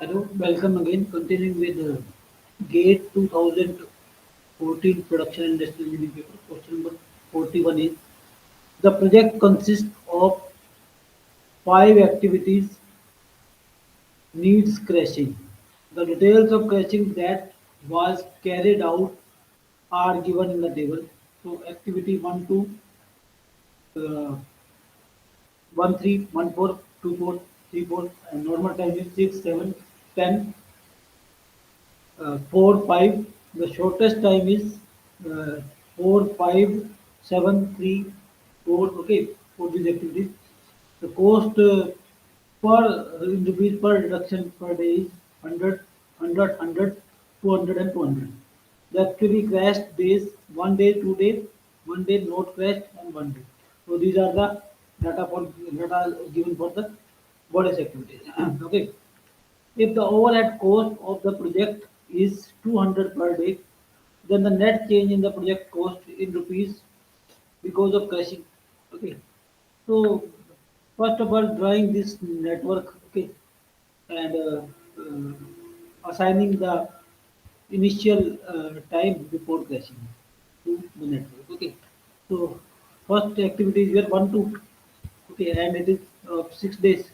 Hello, welcome again. Continuing with GATE 2014 Production Industrial Engineering paper. Question number 41 is the project consists of five activities needs crashing. The details of crashing that was carried out are given in the table. So activity 1, 2, uh, 1, 3, 1, 4, 2, 4, 3, 4, and normal time is 6, 7, 10, 4, 5. The shortest time is 4, 5, 7, 3, 4. Okay, for these activities. The cost per in rupees per deduction per day is 100, 200, and 200. The actually crashed days 1 day, 2 day, 1 day not crashed, and 1 day. So these are the data given for the bonus activities. Okay. If the overhead cost of the project is 200 per day, then the net change in the project cost in rupees because of crashing. Okay. So first of all, drawing this network. Okay, and assigning the initial time before crashing to the network. Okay. So first activity is your 1 2. Okay, and it is 6 days.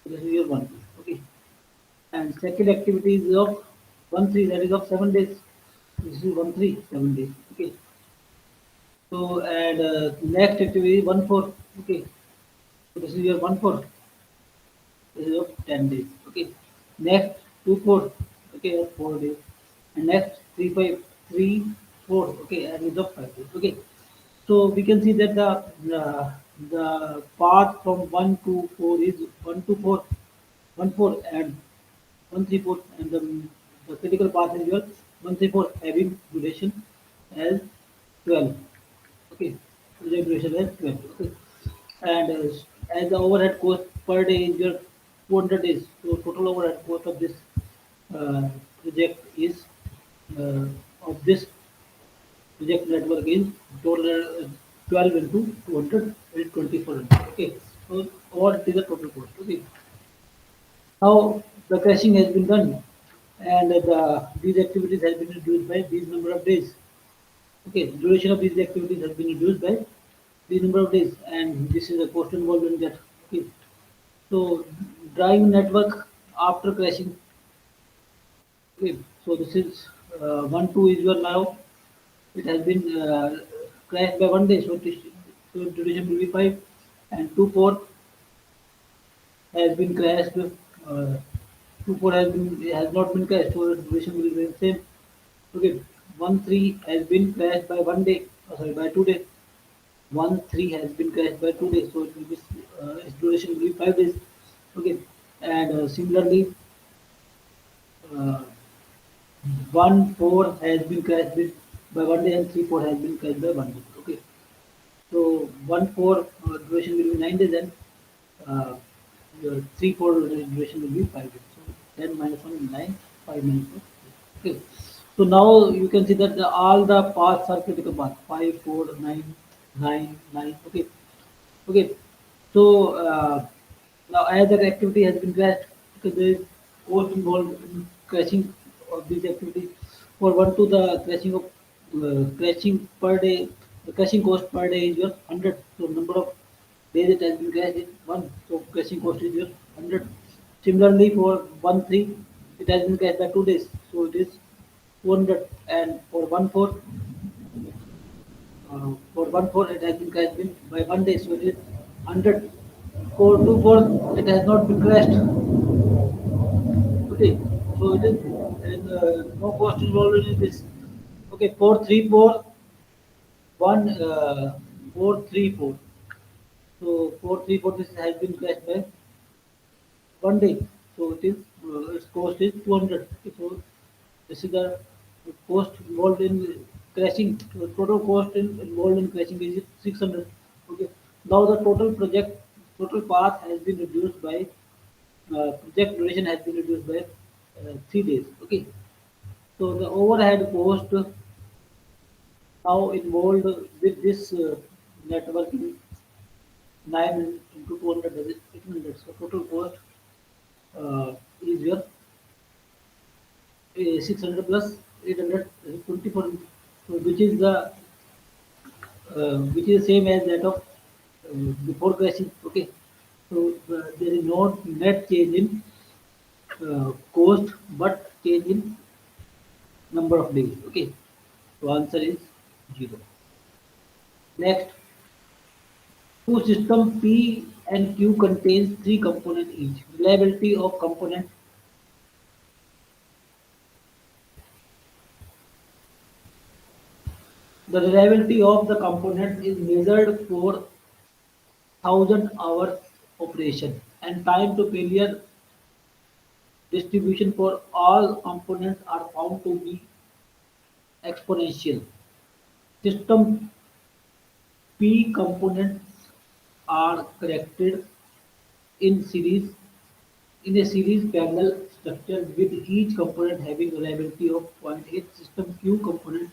This is your 1 2. Okay. And second activity is of 1 3, that is of 7 days. This is 1 3, 7 days. Okay. So and next activity 1 4. Okay. So this is your 1 4. This is of 10 days. Okay. Next 2 4. Okay, of 4 days. And next 3 5 3 4. Okay, and is of 5 days. Okay. So we can see that the path from 1 to 4 is 1 to 4, 1 4, and 1 3 4, and the critical path is your 1 3 4 having duration as 12. Okay, project duration as 12. Okay, and as the overhead cost per day is your 200 days, so total overhead cost of this uh, project is uh, of this project network is total 12 into 200 is 2400. Okay, so what is the total cost? Okay, now the crashing has been done, and these activities has been reduced by these number of days. Okay, duration of these activities has been reduced by the number of days, and this is a cost involved in that. Okay, so drawing network after crashing. Okay, so this is 1 2 is your now. It has been crashed by 1 day, so duration will be 5, and 2 4 has been crashed. 2 4 has not been crashed, so the duration will be the same. Okay, 1 3 has been crashed by 1 day. Sorry, by 2 days. 1 3 has been crashed by 2 days, so it will be its duration will be 5 days. Okay, and similarly, uh, 1 4 has been crashed by 1 day, and 3 4 has been crashed by 1 day. Okay, so 1 4 duration will be 9 days, and your 3 4 duration will be 5 days. So 10 minus 1 9, 5 minus 1. Okay. So now you can see that all the paths are critical paths 5, 4, 9, 9, 9. Okay. Okay. So now as the activity has been crashed, because there is cost involved in crashing of these activities. For 1 to the crashing per day, the crashing cost per day is your 100. So number of days it has been crashed is 1. So crashing cost is your 100. Similarly for 1 3, it has been crashed by 2 days. So it is 200, and for 1 4, for 1 4 it has been crashed by 1 day, so it is 100. For 2 4 it has not been crashed. Okay, so it is, and no cost involved in this. Okay, 4 3 4 1 4 3 4. So 4 3 4 this has been crashed by 1 day. So it is its cost is 200. Okay, so this is the cost involved in crashing. The total cost involved in crashing is 600. Okay. Now the total path has been reduced by project duration has been reduced by 3 days. Okay. So the overhead cost now involved with this network is 9 into 200 that is 1800. So total cost is your 600 plus 800 24, so which is same as that of before crashing. Okay, so there is no net change in cost, but change in number of days. Okay, so answer is 0. Next, two system P and Q contains three components each. Reliability of component. The reliability of the component is measured for 1,000 hours operation, and time to failure distribution for all components are found to be exponential. System P components are connected in series in a series parallel structure with each component having reliability of 0.8. System Q components,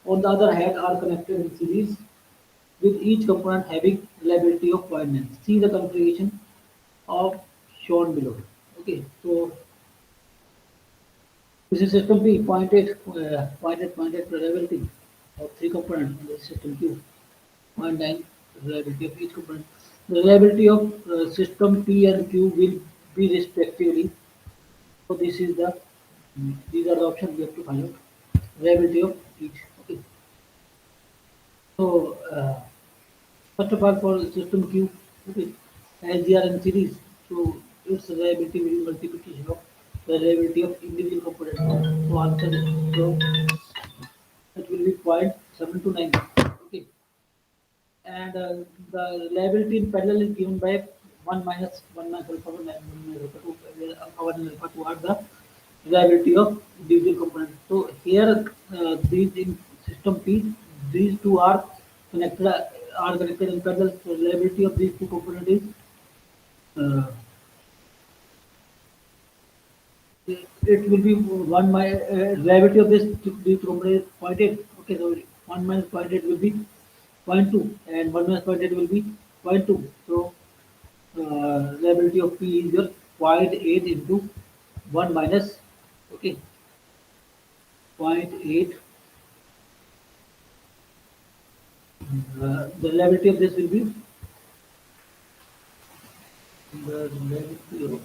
on the other hand, are connected in series with each component having reliability of 0.9. See the configuration of shown below. Okay, so this is system P, 0.8, 0.8 reliability of three components. This is system Q, zero point 0.9 reliability of each component. The reliability of system P and Q will be respectively. So this is the these are the options we have to find out. Reliability of each. Okay. So first of all, for system Q, okay, as they are in series, so its reliability will be multiplication of the reliability of individual components. So answer is, so it will be 0.729. Okay, and the reliability in parallel is given by 1 minus 1 minus alpha 1 and 1 minus alpha 2, where alpha 1 and alpha 2 are the reliability of individual components. So here these in system P, these two are connected in parallel. So reliability of these two components is uh, it will be one my reliability of these components is 0.8. Okay, so 1 minus 0.8 will be 0.2 and 1 minus 0.8 will be 0.2. So reliability of P is your 0.8 into 1 minus, okay, 0.8. The reliability of this will be the reliability of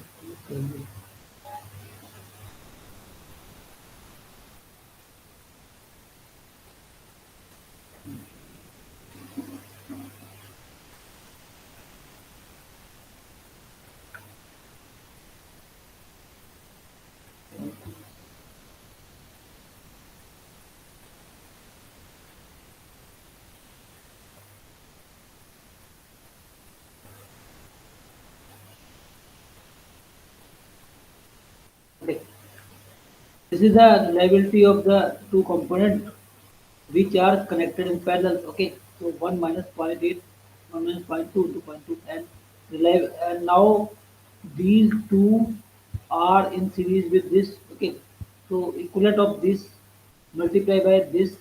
okay. This is the reliability of the two components which are connected in parallel. Okay, so 1 minus 0.8, 1 minus 0.2 into 0.2, and now these two are in series with this. Okay, so equivalent of this multiply by this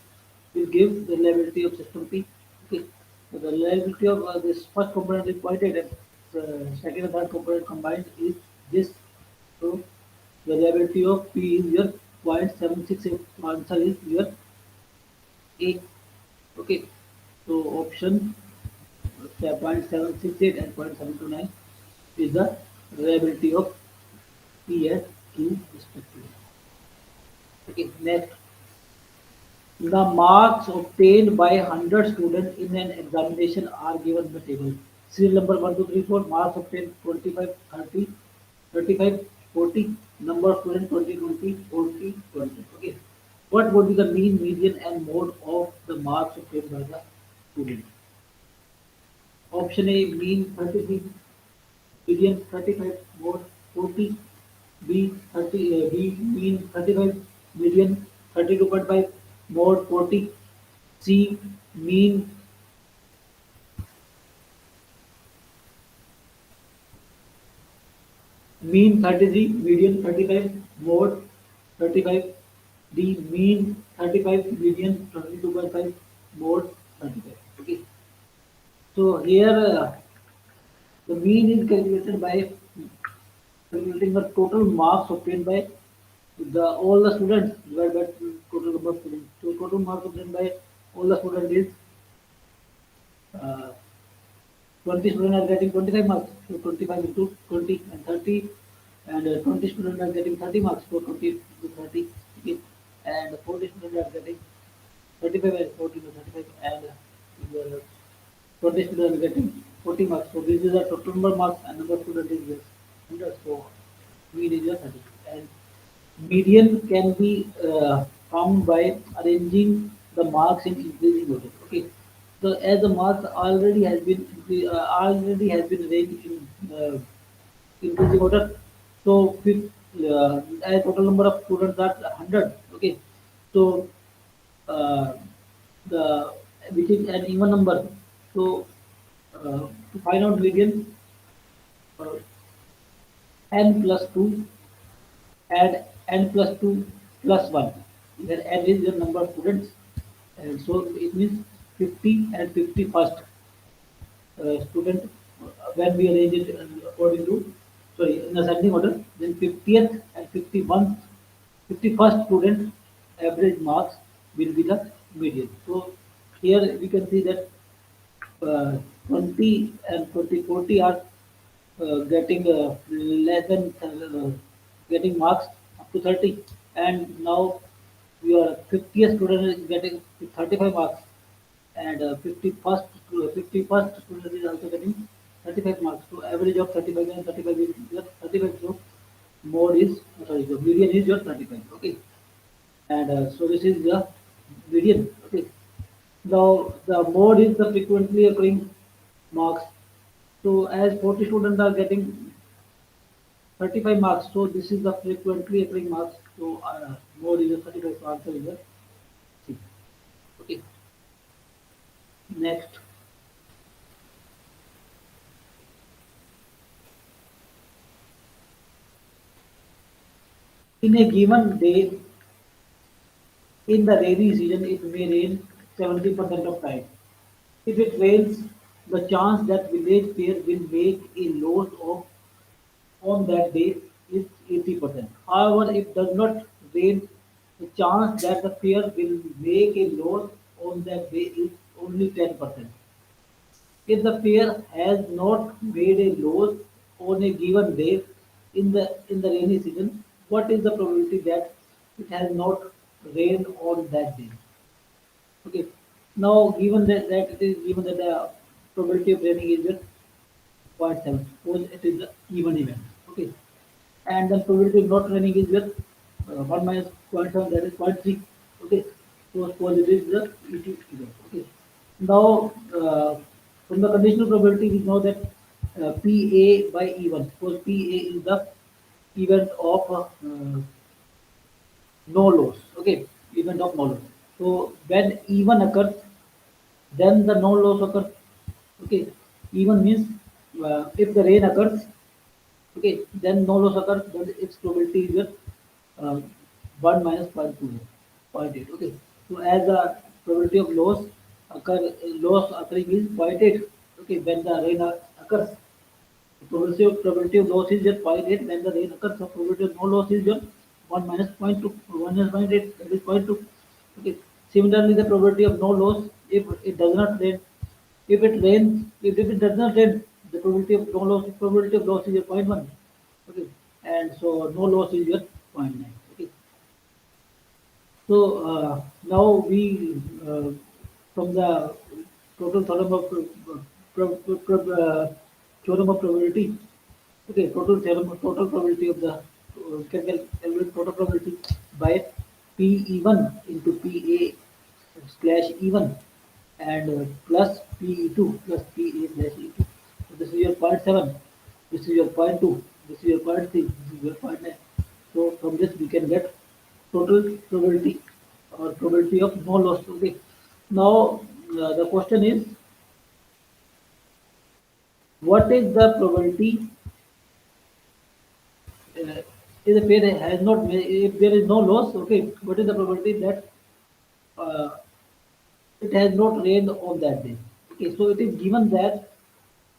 will give the reliability of system P. Okay, so the reliability of this first component is 0.8 and second and third component combined is this. So the reliability of P is your 0.768. So answer is your A. Okay, so option 0.768 and 0.729 is the reliability of P and Q respectively. Okay, next, the marks obtained by 100 students in an examination are given in the table. Serial number 1, 2, 3, 4, marks obtained 25, 30, 35, 40, number of students 20, 20, 40, 20. Okay, what would be the mean, median, and mode of the marks obtained by the student? Option A, mean 33, median 35, mode 40, B mean 35, median 32.5, mode 40, C mean mean 33, median 35, mode 35, D mean 35, median 22.5, mode 35. Okay, so here the mean is calculated by calculating the total marks obtained by The all the students divided by total number of students. So total marks obtained by all the students is uh, 20 students are getting 25 marks. So 25 into 20 and 30, and 20 students are getting 30 marks. So 20 to 30, okay. And 40 students are getting 35 and 40 to 35, and uh, 20 students are getting 40 marks. So this is the total number of marks, and number of students is this 100. So mean is the 30. And median can be found by arranging the marks in increasing order. Okay, so as the marks already has been arranged in increasing order, so as total number of students are 100. Okay, so uh, the which is an even number. So to find out median, uh, n plus 2, add n plus 2 plus 1, where n is the number of students, and so it means 50 and 51st student, when we arrange it according to, sorry, in ascending order, then 50th and 51st student average marks will be the median. So here we can see that 20 and 20 40 are getting less than getting marks up to 30, and now your 50th student is getting 35 marks, and 51st student is also getting 35 marks. So average of 35 and 35 is your 35. So mode is, sorry, the median is your 35. Okay, and so this is the median. Okay, now the mode is the frequently occurring marks. So as 40 students are getting 35 marks, so this is the frequently occurring marks. So mode is the 35, so answer is the C. Okay, next. In a given day, in the rainy season, it may rain 70% of time. If it rains, the chance that village fair will make a loss of on that day is 80%. However, if does not rain, the chance that the fair will make a loss on that day is only 10%. If the fair has not made a loss on a given day in the rainy season, what is the probability that it has not rained on that day? Okay. Now, given that it is given that the probability of raining is just 0.7, suppose it is an even event. Okay, and the probability of not raining is just 1 minus 0.7, that is 0.3. Okay, so suppose it is the ET event. Okay, now from the conditional probability we know that PA by E1. Suppose PA is the event of no loss. Okay, event of no loss. So when E1 occurs, then the no loss occurs. Okay, even means if the rain occurs, okay, then no loss occurs, then its probability is uh, 1 minus 0.2, 0.8. Okay, so as the probability of loss occurring is 0.8. Okay, when the rain occurs, the probability of loss is just 0.8. When the rain occurs, the probability of no loss is just 1 minus 0.2, 1 minus 0.8, that is 0.2. Okay, similarly, the probability of no loss if it does not rain, if it rains, if it does not rain, the probability of loss is your point 0.1. Okay, and so no loss is your point 0.9. Okay, so now we from the total theorem of theorem of probability. Okay, total probability of the can calculate total probability by PE1 into PA slash E1, and plus PE2 plus PA slash E2. So this is your point 0.7, this is your point 0.2, this is your point 0.3, this is your point 0.9. So from this we can get total probability or probability of no loss. Okay. Now the question is, what is the probability if the pair has not if there is no loss? Okay, what is the probability that uh, it has not rained on that day? Okay, so it is given that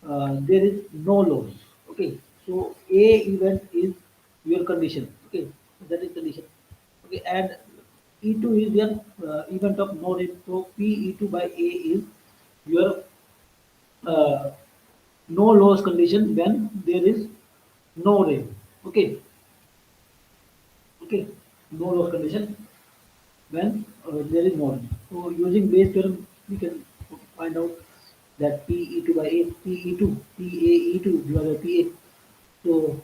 there is no loss. Okay, so A event is your condition. Okay, that is condition. and E2 is your event of no rain. So P E2 by A is your uh, no loss condition when there is no rain. Okay, okay, no loss condition when there is no rain. So using base theorem, we can find out that P E2 by A, P E2, P A E2 divided by P A. So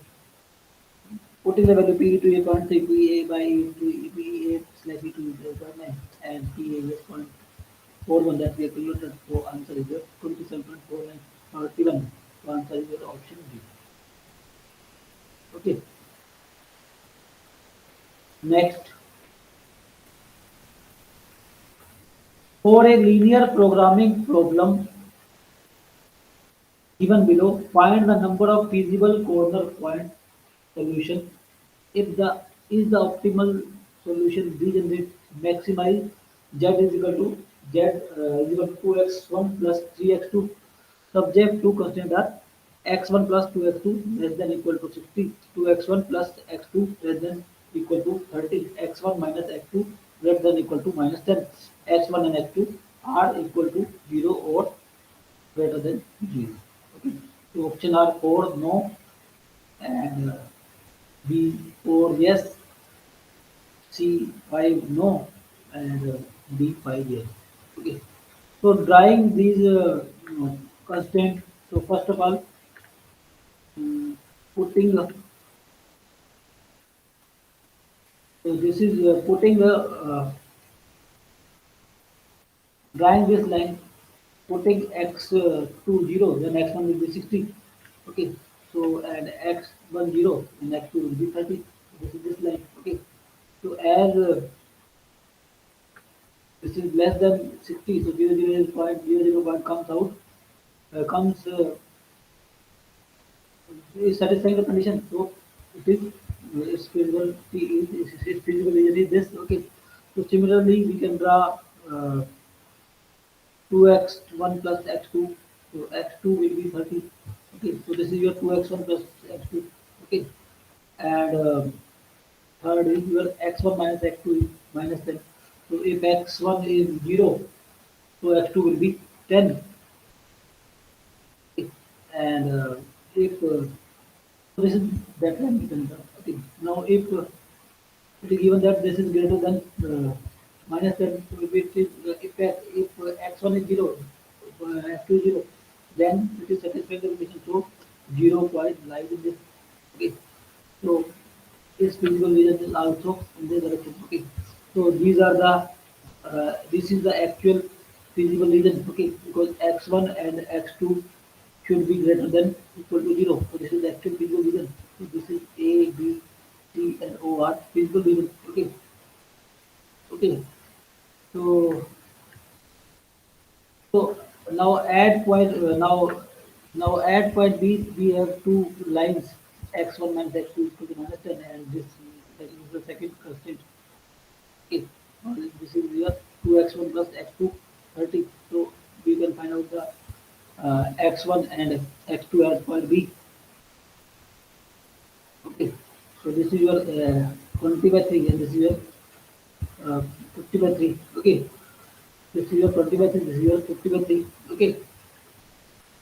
putting the value P to a point 3 PA by to PA slash E to 0.9 and PA is 0.41 that we have calculated. So answer is 27.49 or 31. So answer is your option D. Okay. Next, for a linear programming problem given below, find the number of feasible corner point solution. If the is the optimal solution B generates maximize z is equal to is equal to 2x1 plus 3x2 subject to consider x1 plus 2x2 less than equal to 60, 2x1 plus x2 less than equal to 30, x1 minus x2 greater than equal to minus 10, x1 and x2 are equal to 0 or greater than 0. Okay. So option are 4 no and B 4 yes, C 5 no, and D 5 yes. Okay. So drawing these constraints. So first of all, putting so this is putting drawing this line, putting x to 0, then x1 will be 60. Okay. So and x1 0 and x2 will be 30. This is this line. Okay. So as this is less than 60, so 0 point 0 point comes out comes is satisfying the condition. So it is its feasible its feasible region is this. Okay. So similarly, we can draw 2x1 plus x2. So x2 will be 30. Okay. So this is your 2x1 plus x2. Okay. And third is your x1 minus x2 is minus 10. So if x1 is 0, so x2 will be 10. And if this is that line we can draw. Okay. Now if it is given that this is greater than minus 10, so if it is if x1 is 0, x2 is 0, then it is satisfying the condition. So 0 point lies in this. Okay. So this feasible region is also in this direction. Okay. So these are the this is the actual feasible region. Okay, because x1 and x2 should be greater than equal to 0. So this is the actual feasible region. So this is A, B, C, and O are feasible region. Okay. Okay. So so now add point now add point B. We have two lines x1 minus x2 is to the minus 10, and this that is the second constraint. Okay. Now this is your 2x1 plus x2 30. So we can find out the x1 and x2 at point B. Okay. So this is your 20 by 3 and this is your 50 by 3. Okay. This is your 20 by 3, this is your 50 by 3. Okay.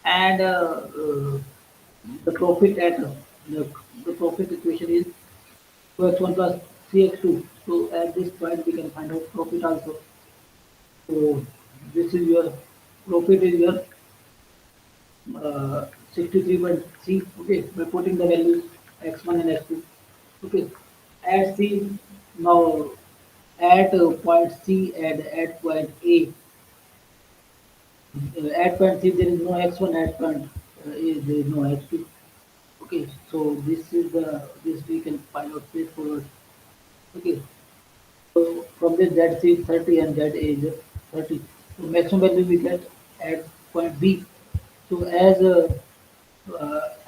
And the profit at the profit equation is 2x1 plus 3x2. So at this point we can find out profit also. So this is your profit is your 63.3. Okay, by putting the values x1 and x2. Okay, at C now at point C and at point A. At point C there is no x1. At point A there is no x2. Okay, so this is the this we can find out straightforward. Okay, so from this Z is 30 and ZA is 30. So maximum value we get at point B. So as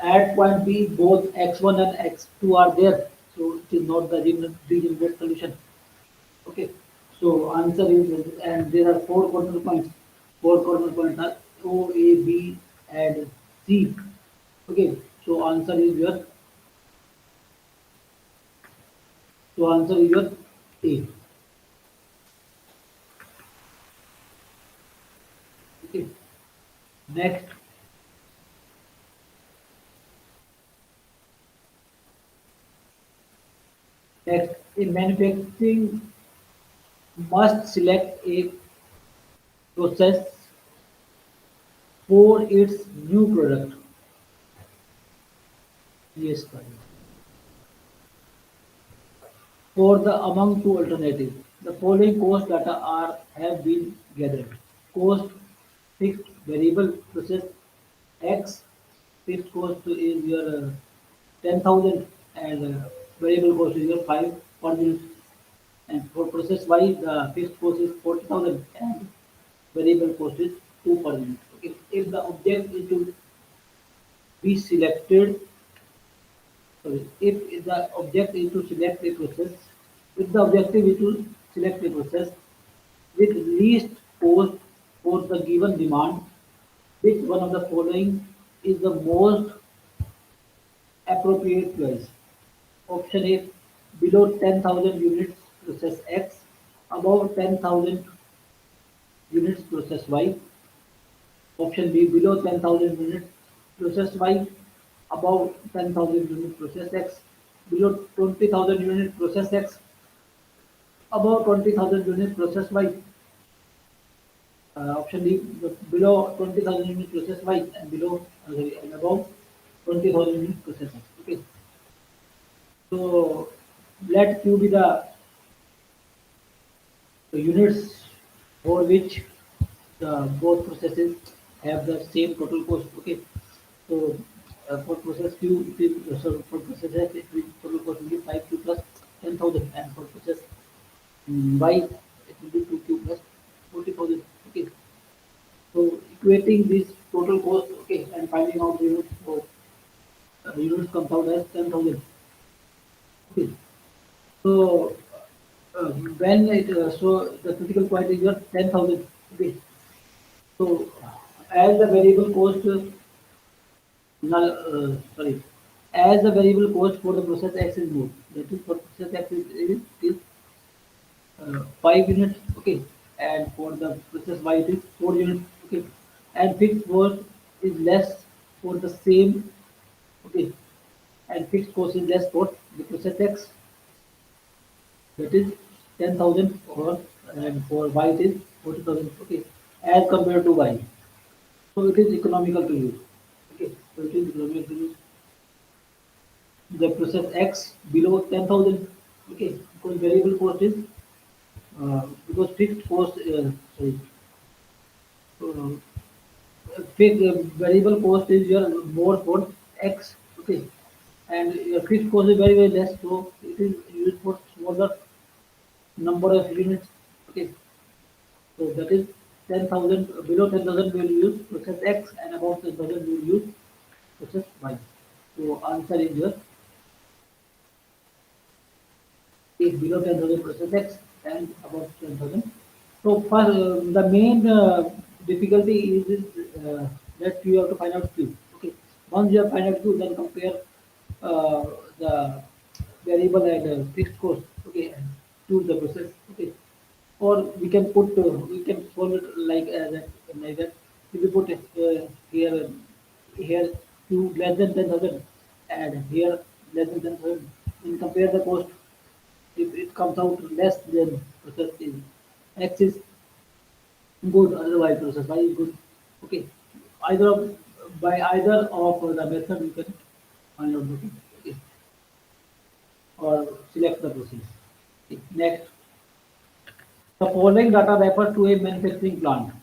at point B, both x1 and x2 are there. So it is not the degenerate solution. Okay. So answer is, and there are four corner points. Four corner points are O, A, B, and C. Okay. So answer is your A. Okay. Next, next in manufacturing must select a process for its new product. Yes, correct. For the among two alternatives, the following cost data are have been gathered. Cost fixed variable process X fixed cost is your 10,000 and variable cost is your 5 per unit. And for process Y, the fixed cost is 40,000 and variable cost is 2 per unit. If the object is to be selected, sorry, if the object is to select a process, if the objective is to select a process with least cost for the given demand, which one of the following is the most appropriate choice? Option A, below 10,000 units process X, above 10,000 units process Y. Option B, below 10,000 units process Y, above 10,000 units process X, below 20,000 units process X, above 20,000 units process Y. Option D, below 20,000 units process Y and sorry, and above 20,000 units process X. Okay. So let Q be the units for which the both processes have the same total cost. Okay. So for process Q, it is, so for process X, it will total cost will be 5Q plus 10,000, and for process Y, it will be 2Q plus 40,000. Okay. So equating this total cost, okay, and finding out the units, so units comes out as 10,000. Okay. So when it so the critical point is your 10,000. Okay. So as the variable cost, sorry, as the variable cost for the process X is more, that is for process X is 5 units. Okay, and for the process Y it is 4 units. Okay, and fixed cost is less for the same. Okay, and fixed cost is less for the process X, that is 10,000 for, and for Y it is 40,000. Okay, as compared to Y, so it is economical to use. Okay, so it is economical to use the process X below 10,000. Okay, because variable cost is because fixed cost sorry, uh, fixed variable cost is your more for X. Okay, and your fixed cost is very less, so it is used for smaller number of units. Okay, so that is 10,000. Below 10,000 we will use process X, and above 10,000 we will use process Y. So answer is your is below 10,000 process X and above 10,000. So for the main difficulty is that you have to find out Q. Okay, once you have find out Q, then compare the variable and fixed cost. Okay, and choose the process. Okay, or we can solve it like that. If we put here Q less than 10,000 and here less than 10,000, then compare the cost. If it comes out less than process is X is good, otherwise process Y is good. Okay. Either of, by either of the method you can find out the thing. Okay. Or select the process. Okay. Next, the following data refers to a manufacturing plant.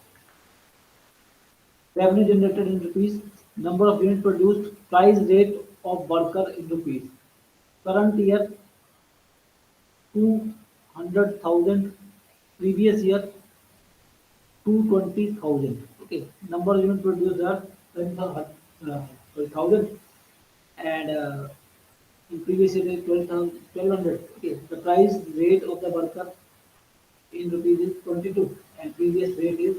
Revenue generated in rupees, number of units produced, price rate of worker in rupees. Current year 200,000, previous year 220,000. Okay, number of units produced are 10,000 and in previous year is 12,000 Okay, the price rate of the worker in rupees is 22 and previous year it is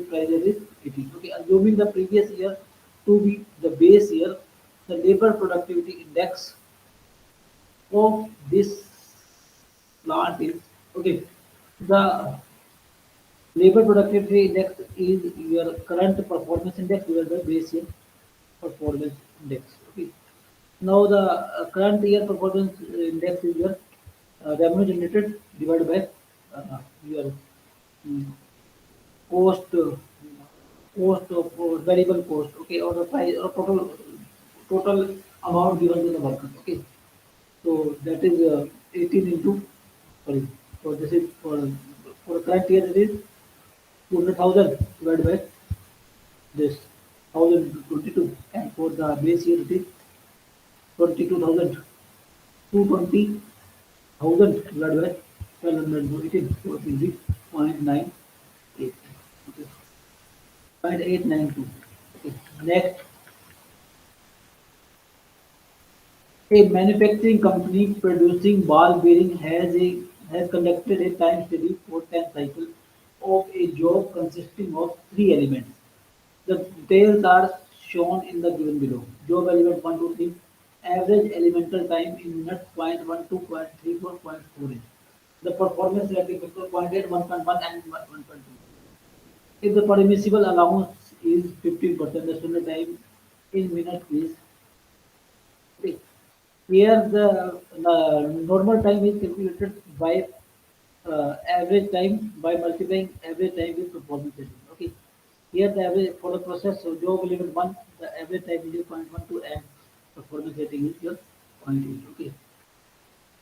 price rate is 18. Okay, assuming the previous year to be the base year, the labor productivity index of this plant is okay. The labor productivity index is your current performance index divided by base year performance index. Okay. Now the current year performance index is your revenue generated divided by your mm, cost cost of or variable cost, okay, or the price or total amount given to the worker, okay. So that is 18 into, sorry, so this is for current year it is 200,000 divided by this 1022, and for the base year it is 22,000, 220,000 divided by 1218, so it will be 0.98, okay, 0.892. Okay. Next, a manufacturing company producing ball bearing has conducted a time study for 10 cycles of a job consisting of three elements. The details are shown in the given below. Job element 1 to 3, average elemental time in minutes 0.12, 0.34, 0.48. The performance rating factor 0.8, 1.1 and 1.2. If the permissible allowance is 15%, the standard time in minutes is 3. Here the normal time is calculated by average time by multiplying average time with performance rating. Okay. Here the average for the process of job element 1, the average time is 0.12 and performance rating is your zero point 0.8. Okay.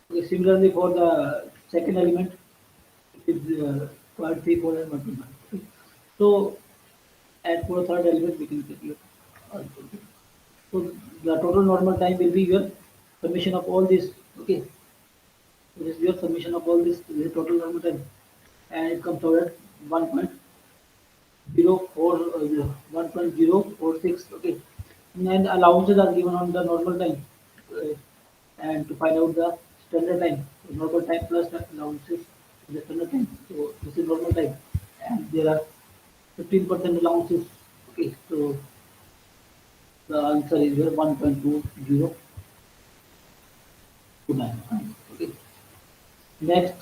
Okay. Similarly for the second element it is 0.34 and 1.1. Okay. So and for third element we can calculate also. Okay. So the total normal time will be your summation of all this. Okay. So this is your summation of all this, the total normal time, and it comes out at 1.046. Okay, and allowances are given on the normal time, uh, and to find out the standard time, so normal time plus the allowances is the standard time. So this is normal time, and there are 15% allowances. Okay, so the answer is here 1.2029. Okay, next.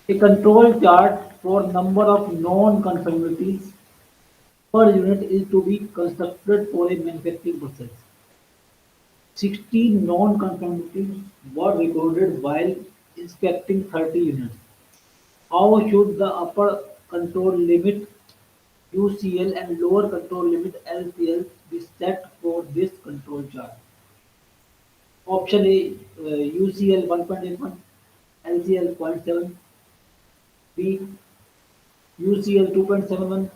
A control chart for number of non-conformities per unit is to be constructed for a manufacturing process. 16 non-conformities were recorded while inspecting 30 units. How should the upper control limit UCL and lower control limit LCL be set for this control chart? Option A, UCL 1.81, LCL 0.7, B, UCL 2.71,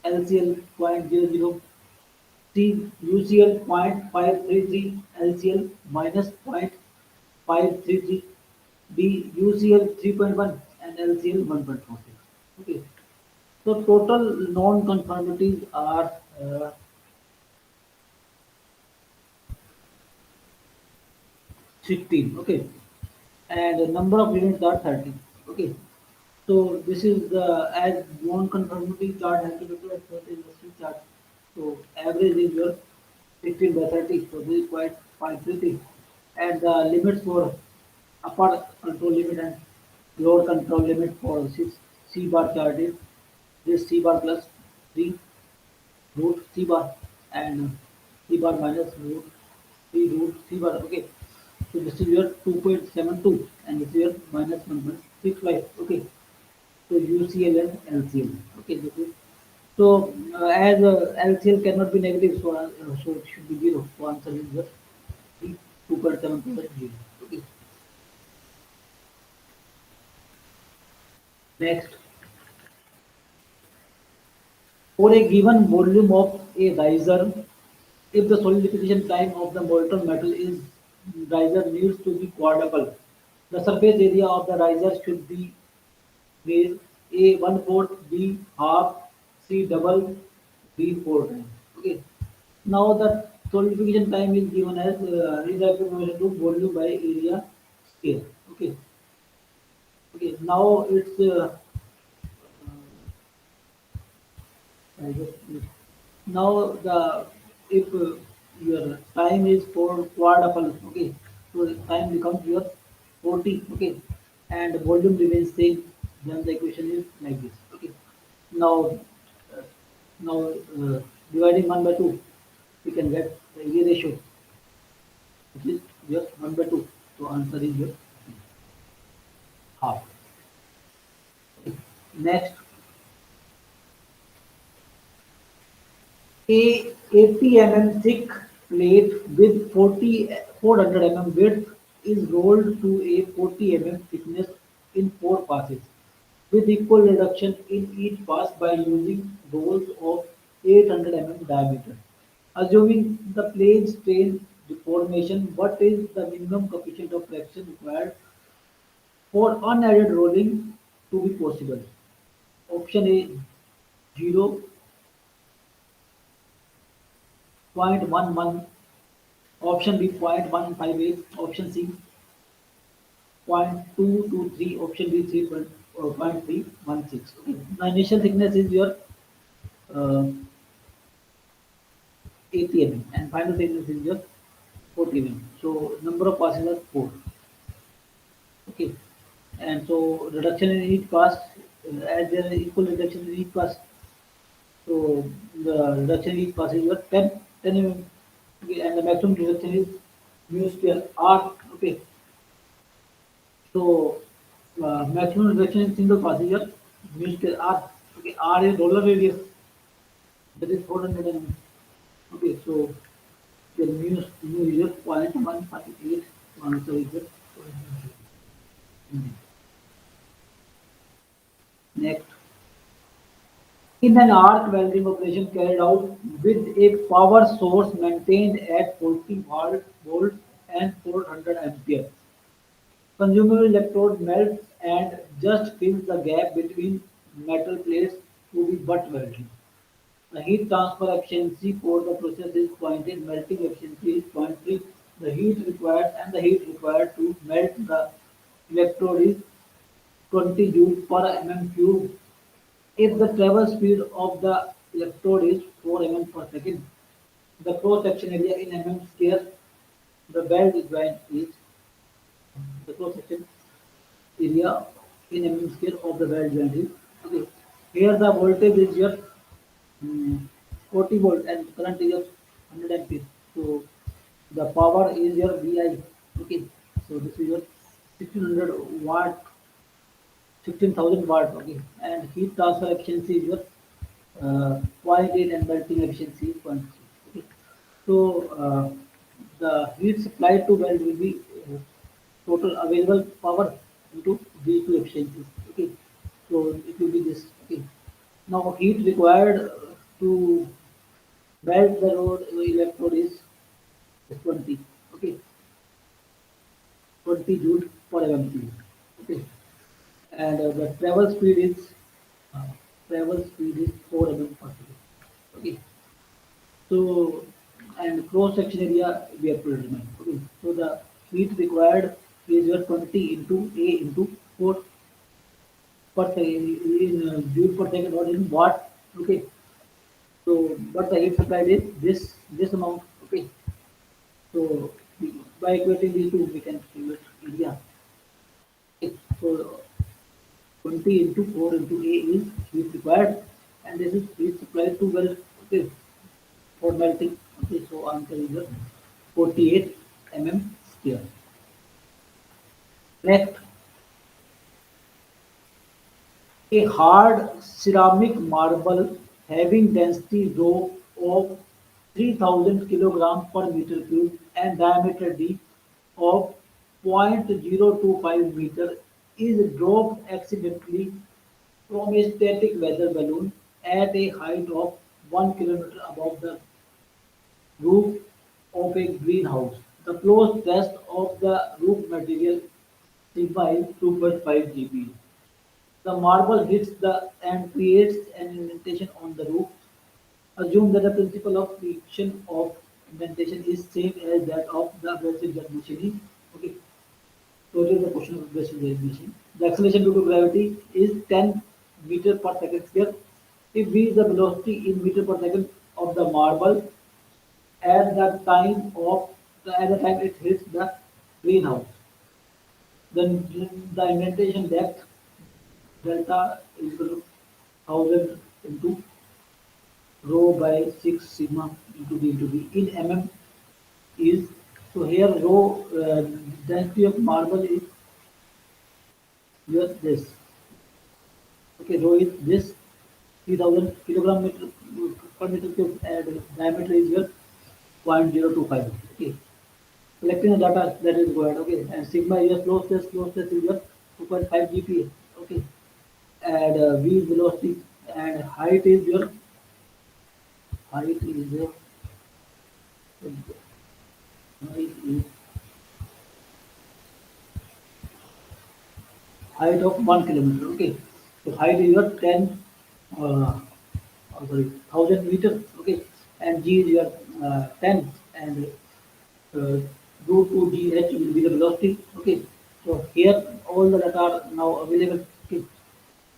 LCL 0.00, C, UCL 0.533, LCL minus 0.533, D, UCL 3.1 and LCL 1.46. Okay. So total non-conformities are uh, 16. Okay. And the number of units are 30. Okay. So this is the as non-conformity chart has to be prepared for the industry chart. So average is your 16 by 30. So this is quite 530. And the limits for upper control limit and lower control limit for C bar chart is this C bar plus 3 root C bar and C bar minus root 3 root C bar. Okay. So this is your 2.72 and this is your minus 1.65. Okay. So UCL and LCL. Okay, this is so as LCL cannot be negative, so it should be zero. So answer is just 2.7 zero. Okay. Next, for a given volume of a riser, if the solidification time of the molten metal is riser needs to be quadruple, the surface area of the riser should be raised A one fourth, B half, C double, D four times. Okay. Now the solidification time is given as relative relation to volume by area scale. Okay. Okay. Now it's I just now the if your time is for quadruple. Okay. So the time becomes your 40, okay, and volume remains same, then the equation is like this, okay. Now, uh, now dividing 1 by 2, we can get the area ratio, which is just 1 by 2. So answer is just half. Next, a 80 mm thick plate with 400 mm width is rolled to a 40 mm thickness in 4 passes, with equal reduction in each pass by using rolls of 800 mm diameter. Assuming the plane strain deformation, what is the minimum coefficient of friction required for unaided rolling to be possible? Option A 0.11, option B 0.158, option C 0.223, option D 3.316. Okay. The initial thickness is your uh, 80 mm and final thickness is your 40 mm. So number of passes are 4. Okay. And so reduction in each pass, as there is equal reduction in each pass, so the reduction in each pass is your 10 mm. Okay. And the maximum reduction is mu square r. Okay. So maximum reduction in single pass is your mu square r. Okay. R is roller radius, that is 400 mm. Okay. So your mu is your 0.158. Answer is your next. In an arc welding operation carried out with a power source maintained at 40 volts and 400 ampere, consumable electrode melts and just fills the gap between metal plates to be butt welded. The heat transfer efficiency for the process is pointed, melting efficiency is 0.3. The heat required to melt the electrode is 20 joules per mm cube. If the travel speed of the electrode is 4 mm per second, the cross-section area in mm square, the weld joint is the cross-section area in mm square of the weld joint is, okay. Here the voltage is your 40 volt and current is your 100 ampere. So the power is your VI. Okay. So this is your 1600 watt, 16,000 watt. Okay. And heat transfer efficiency is your zero point 0.8 and melting efficiency is 0.3. Okay. So the heat supplied to weld will be total available power into V2 efficiency. Okay. So it will be this. Okay. Now heat required to weld the road electrode is 20. Okay. 20 joules per mm. Okay. And the uh, travel speed is 4 mm per second. Okay. So, and cross section area we have to determine. Okay. So the heat required is your 20 into A into 4 per second in joule per second or in watt. Okay. So, but the heat supplied is this amount. Okay. So by equating these two, we can calculate area. Okay. So 20 into 4 into A is heat required, and this is heat supplied to well. Okay. For melting. Okay. So answer is your 48 mm square. Next, a hard ceramic marble having density rho of 3000 kilogram per meter cube and diameter d of 0.025 meter is dropped accidentally from a static weather balloon at a height of 1 kilometer above the roof of a greenhouse. The flow stress of the roof material sigma is 2.5 GPa. The marble hits the and creates an indentation on the roof. Assume that the principle of friction of indentation is same as that of the vessel jet machining. Okay, so it is the question of vessel jet machine. The acceleration due to gravity is 10 meter per second square. If v is the velocity in meter per second of the marble at the time it hits the greenhouse. Then the indentation depth delta is equal to 1000 into rho by 6 sigma into d into d in mm is, so here rho density of marble is here this. Okay, rho is this 3000 kilogram meter per meter cube and diameter is here 0.025. Okay, collecting the data that is required. Okay, and sigma is your flow stress is your 2.5 GPa. Okay, and v is velocity and height is your height is height of 1 kilometer. Okay, so height is your 10 uh, sorry 1000 meters. Okay, and g is your 10 and uh, root 2 gh will be the velocity. Okay, so here all the data are now available. Okay,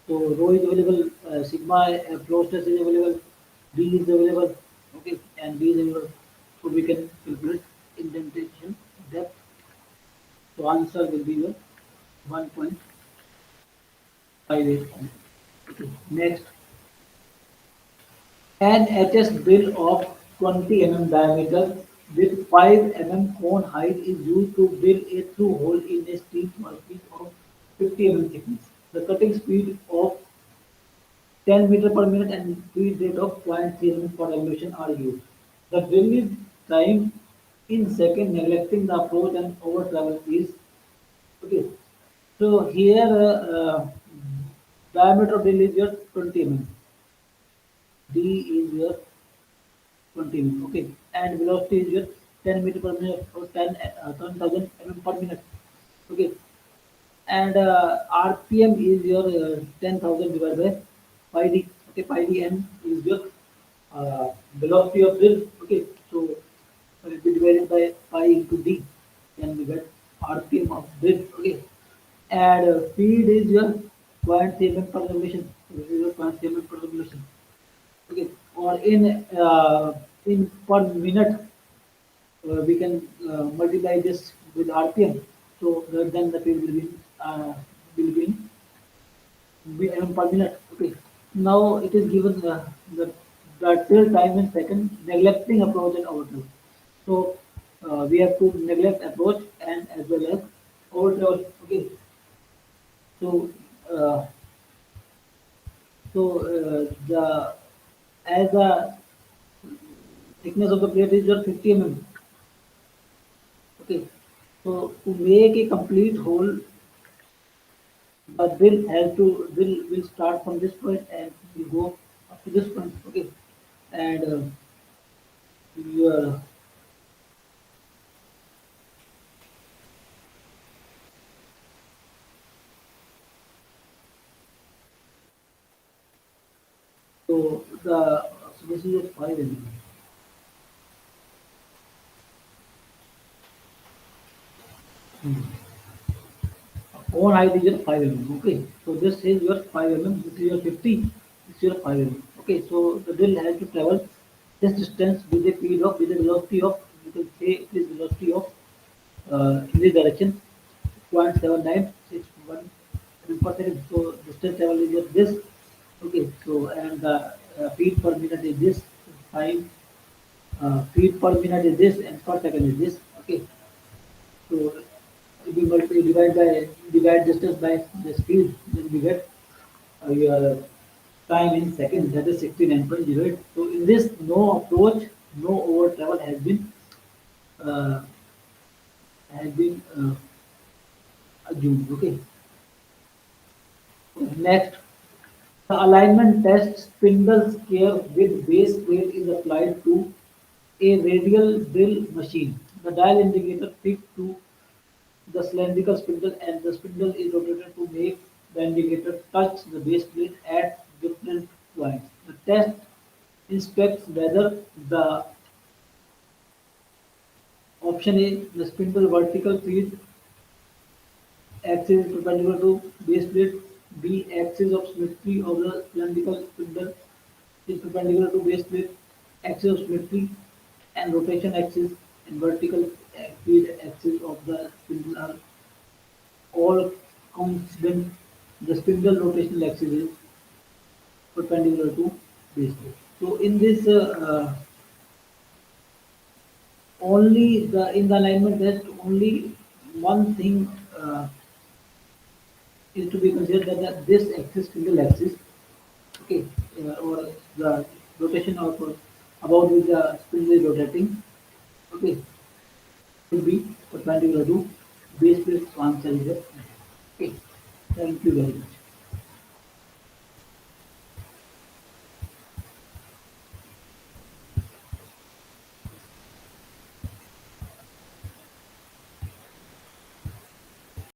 so rho is available, sigma flow stress is available, d is available. Okay, and b is available. So we can calculate indentation depth. So answer will be your 1.58. Okay, next, an HS drill of 20 mm diameter with 5 mm cone height is used to drill a through hole in a steel workpiece of 50 mm thickness. The cutting speed of 10 meter per minute and feed rate of 0.3 mm per revolution are used. The drill time in second, neglecting the approach and over travel is okay. So here diameter of drill is your 20 mm. D is your 20 minutes. Okay, and velocity is your 10 meter per minute or 10,000 mm per minute. Okay, and RPM is your 10,000 divided by pi d. Okay, pi d n is your velocity of drill. Okay, so it will be divided by pi into d, and we get RPM of drill. Okay, and speed is your 0.3 mm per revolution. So this is your 0.3 mm per revolution. Okay, or in per minute we can multiply this with RPM. So then the field will be in mm per minute. Okay. Now it is given the fill time in second, neglecting approach and overthrow. So we have to neglect approach and as well as overthrow. Okay. So uh, the as the thickness of the plate is your 50 mm. Okay. So to make a complete hole, the drill will start from this point and will go up to this point. Okay. And your so this is a 5 mm. Own height is your 5 mm. Okay. So this is your 5 mm. This is your 50. This is your 5 mm. Okay. So the drill has to travel this distance with a speed of with a velocity of, you can say it is velocity of in this direction 0.7961 per second. So distance travel is just this. Okay. So and the feet per minute is this 5 feet per minute is this and per second is this. Okay. So if we divide distance by the speed, then we get your time in seconds, that is 69.08. So in this, no approach, no over travel uh, has been assumed. Okay. Next, the alignment test spindle scale with base plate is applied to a radial drill machine. The dial indicator fixed to the cylindrical spindle and the spindle is rotated to make the indicator touch the base plate at different points. The test inspects whether the option A, the spindle vertical feed axis is perpendicular to base plate, B, axis of symmetry of the cylindrical spindle is perpendicular to base plate, axis of symmetry and rotation axis and vertical feed axis of the spindle are all constant, the spindle rotational axis is perpendicular to base plate. So in this only the in the alignment test only one thing is to be considered, that this axis, spindle axis, okay, or the rotation of about which the spindle is rotating, okay, should be perpendicular to base plate transcendent. Okay, thank you very much.